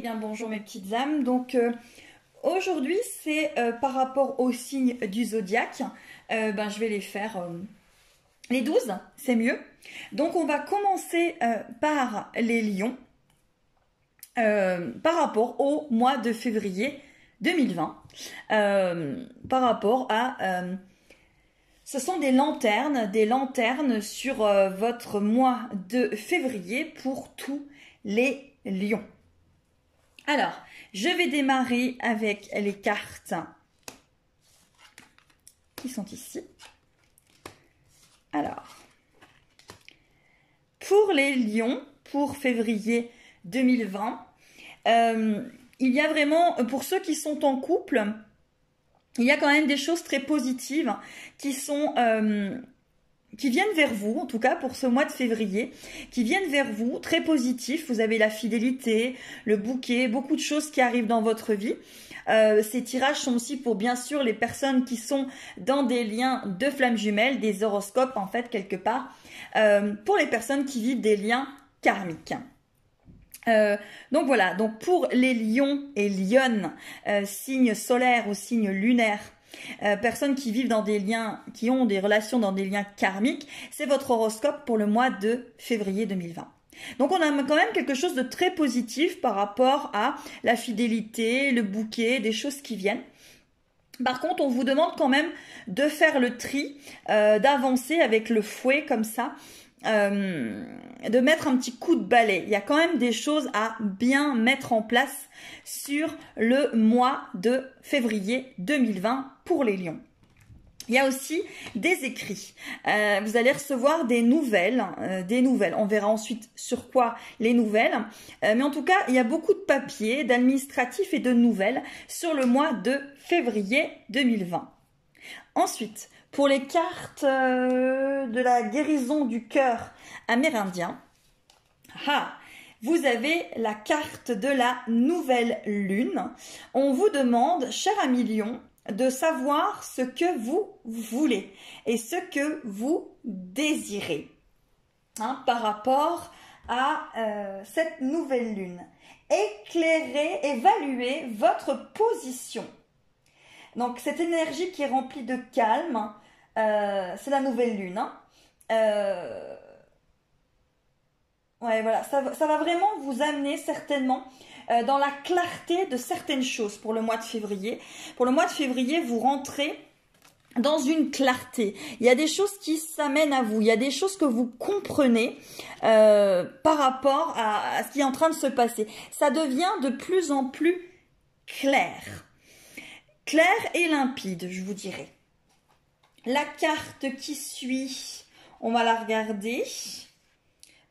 Bien, bonjour mes petites âmes. Donc aujourd'hui c'est par rapport aux signes du zodiaque. Je vais les faire les 12, c'est mieux. Donc on va commencer par les lions par rapport au mois de février 2020. Par rapport à... ce sont des lanternes sur votre mois de février pour tous les lions. Alors, je vais démarrer avec les cartes qui sont ici. Alors, pour les lions, pour février 2020, il y a vraiment, pour ceux qui sont en couple, il y a quand même des choses très positives qui sont... qui viennent vers vous, en tout cas pour ce mois de février, qui viennent vers vous, très positifs. Vous avez la fidélité, le bouquet, beaucoup de choses qui arrivent dans votre vie. Ces tirages sont aussi pour bien sûr les personnes qui sont dans des liens de flammes jumelles, des horoscopes en fait quelque part, pour les personnes qui vivent des liens karmiques. Donc voilà, donc pour les lions et lionnes, signes solaires ou signes lunaires, personnes qui vivent dans des liens, qui ont des relations dans des liens karmiques, c'est votre horoscope pour le mois de février 2020. Donc on a quand même quelque chose de très positif par rapport à la fidélité, le bouquet, des choses qui viennent. Par contre, on vous demande quand même de faire le tri, d'avancer avec le fouet comme ça, de mettre un petit coup de balai. Il y a quand même des choses à bien mettre en place sur le mois de février 2020 pour les lions. Il y a aussi des écrits. Vous allez recevoir des nouvelles. On verra ensuite sur quoi les nouvelles. Mais en tout cas, il y a beaucoup de papiers, d'administratifs et de nouvelles sur le mois de février 2020. Ensuite, pour les cartes de la guérison du cœur amérindien, vous avez la carte de la nouvelle lune. On vous demande, cher ami lion, de savoir ce que vous voulez et ce que vous désirez par rapport à cette nouvelle lune. Éclairez, évaluez votre position. Donc cette énergie qui est remplie de calme, c'est la nouvelle lune. Ouais, voilà, ça va vraiment vous amener certainement dans la clarté de certaines choses pour le mois de février. Pour le mois de février, vous rentrez dans une clarté. Il y a des choses qui s'amènent à vous. Il y a des choses que vous comprenez par rapport à ce qui est en train de se passer. Ça devient de plus en plus clair. Clair et limpide, je vous dirais. La carte qui suit, on va la regarder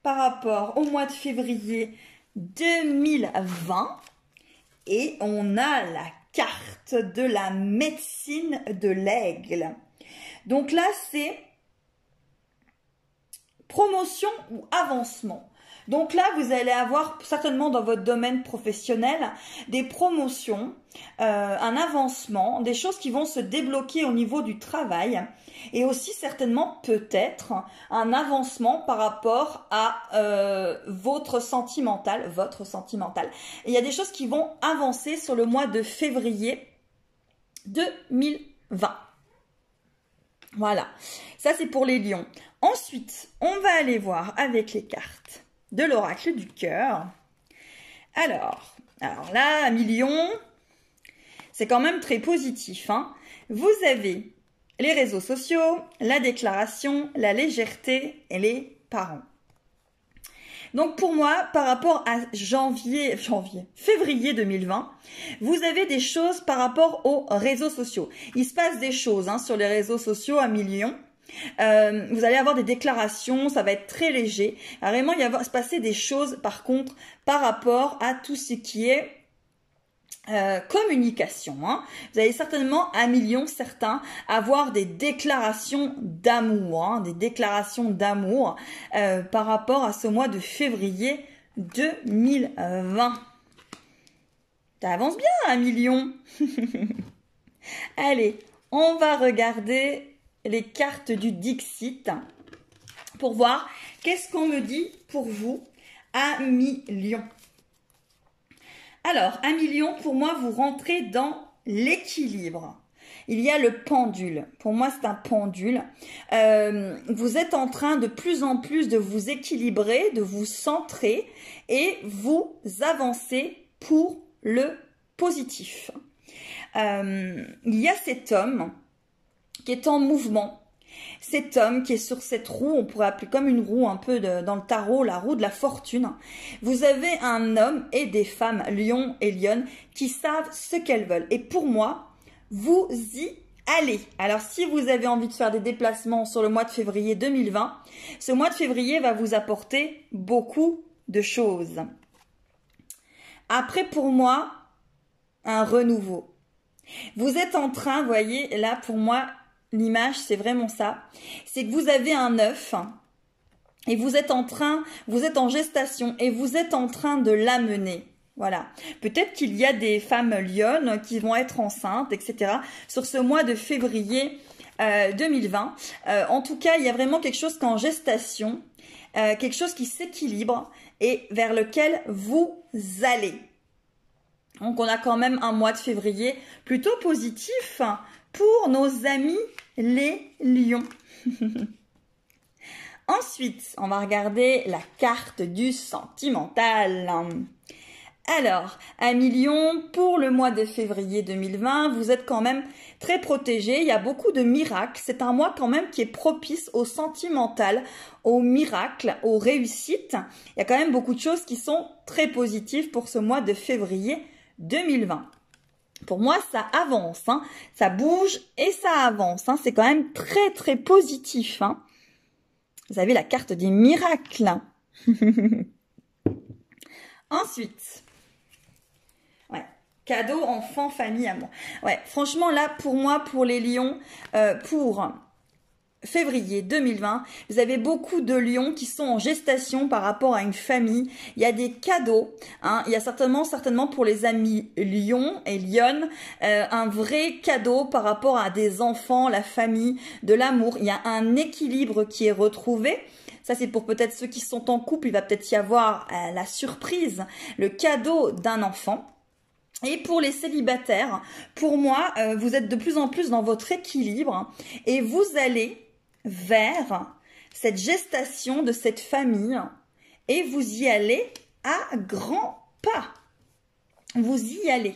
par rapport au mois de février 2020 et on a la carte de la médecine de l'aigle. Donc là, c'est promotion ou avancement. Donc là, vous allez avoir certainement dans votre domaine professionnel des promotions, un avancement, des choses qui vont se débloquer au niveau du travail et aussi certainement peut-être un avancement par rapport à votre sentimental. Et il y a des choses qui vont avancer sur le mois de février 2020. Voilà, ça c'est pour les lions. Ensuite, on va aller voir avec les cartes de l'oracle du cœur. Alors là, ami lion, c'est quand même très positif. Vous avez les réseaux sociaux, la déclaration, la légèreté et les parents. Donc pour moi, par rapport à février 2020, vous avez des choses par rapport aux réseaux sociaux. Il se passe des choses sur les réseaux sociaux, ami lion. Vous allez avoir des déclarations, ça va être très léger. Vraiment, il va se passer des choses par contre par rapport à tout ce qui est communication. Vous allez certainement, ami lion, certains, avoir des déclarations d'amour, par rapport à ce mois de février 2020. Ça avance bien, ami lion. Allez, on va regarder les cartes du Dixit pour voir qu'est-ce qu'on me dit pour vous, ami lion. Alors, amis lions, pour moi, vous rentrez dans l'équilibre. Il y a le pendule. Pour moi, c'est un pendule. Vous êtes en train de plus en plus de vous équilibrer, de vous centrer et vous avancez pour le positif. Il y a cet homme qui est en mouvement. Cet homme qui est sur cette roue, on pourrait appeler comme une roue un peu dans le tarot, la roue de la fortune. Vous avez un homme et des femmes, lion et lionne, qui savent ce qu'elles veulent. Et pour moi, vous y allez. Alors, si vous avez envie de faire des déplacements sur le mois de février 2020, ce mois de février va vous apporter beaucoup de choses. Après, pour moi, un renouveau. Vous êtes en train, vous voyez, là, pour moi, l'image, c'est vraiment ça. C'est que vous avez un œuf et vous êtes en gestation et vous êtes en train de l'amener. Voilà. Peut-être qu'il y a des femmes lionnes qui vont être enceintes, etc. sur ce mois de février 2020. En tout cas, il y a vraiment quelque chose qui est en gestation, quelque chose qui s'équilibre et vers lequel vous allez. Donc, on a quand même un mois de février plutôt positif pour nos amis les lions. Ensuite, on va regarder la carte du sentimental. Alors, amis lions, pour le mois de février 2020, vous êtes quand même très protégés. Il y a beaucoup de miracles. C'est un mois quand même qui est propice au sentimental, aux miracles, aux réussites. Il y a quand même beaucoup de choses qui sont très positives pour ce mois de février 2020. Pour moi, ça avance, hein. Ça bouge et ça avance. Hein. C'est quand même très, très positif. Hein. Vous avez la carte des miracles. Ensuite, ouais, cadeau, enfant, famille, amour. Ouais, franchement, là, pour moi, pour les lions, pour février 2020, vous avez beaucoup de lions qui sont en gestation par rapport à une famille. Il y a des cadeaux, hein. Il y a certainement pour les amis lions et lionnes, un vrai cadeau par rapport à des enfants, la famille, de l'amour. Il y a un équilibre qui est retrouvé. Ça, c'est pour peut-être ceux qui sont en couple. Il va peut-être y avoir la surprise, le cadeau d'un enfant. Et pour les célibataires, pour moi, vous êtes de plus en plus dans votre équilibre et vous allez vers cette gestation de cette famille et vous y allez à grands pas. Vous y allez.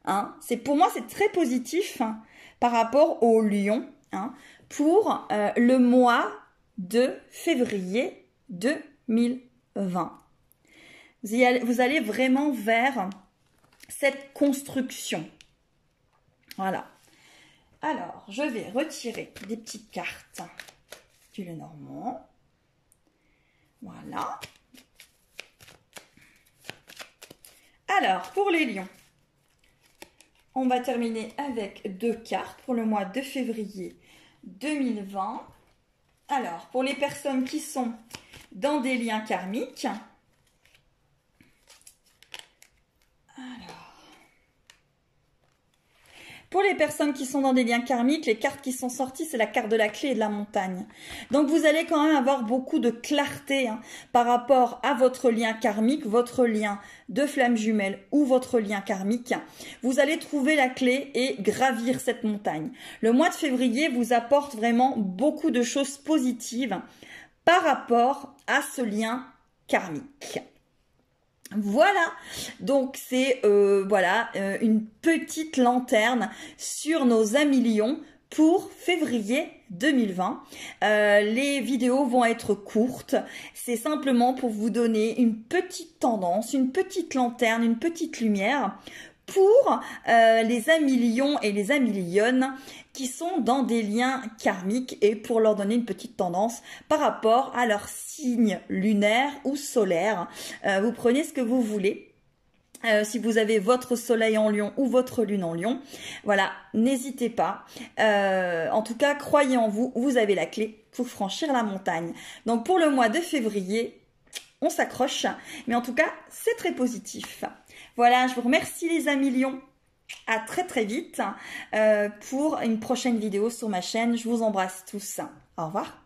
Hein? Pour moi, c'est très positif hein, par rapport au lion hein, pour le mois de février 2020. Vous allez vraiment vers cette construction. Voilà. Alors, je vais retirer des petites cartes du Lenormand. Voilà. Alors, pour les lions, on va terminer avec 2 cartes pour le mois de février 2020. Alors, pour les personnes qui sont dans des liens karmiques, pour les personnes qui sont dans des liens karmiques, les cartes qui sont sorties, c'est la carte de la clé et de la montagne. Donc, vous allez quand même avoir beaucoup de clarté hein, par rapport à votre lien karmique, votre lien de flamme jumelle ou votre lien karmique. Vous allez trouver la clé et gravir cette montagne. Le mois de février vous apporte vraiment beaucoup de choses positives par rapport à ce lien karmique. Voilà, donc c'est une petite lanterne sur nos amis lions pour février 2020. Les vidéos vont être courtes, c'est simplement pour vous donner une petite tendance, une petite lanterne, une petite lumière pour les amis lions et les amis lionnes qui sont dans des liens karmiques et pour leur donner une petite tendance par rapport à leur signe lunaire ou solaire. Vous prenez ce que vous voulez. Si vous avez votre soleil en lion ou votre lune en lion, voilà, n'hésitez pas. En tout cas, croyez en vous, vous avez la clé pour franchir la montagne. Donc pour le mois de février, on s'accroche, mais en tout cas, c'est très positif. Voilà, je vous remercie les amis lions. À très très vite pour une prochaine vidéo sur ma chaîne. Je vous embrasse tous. Au revoir.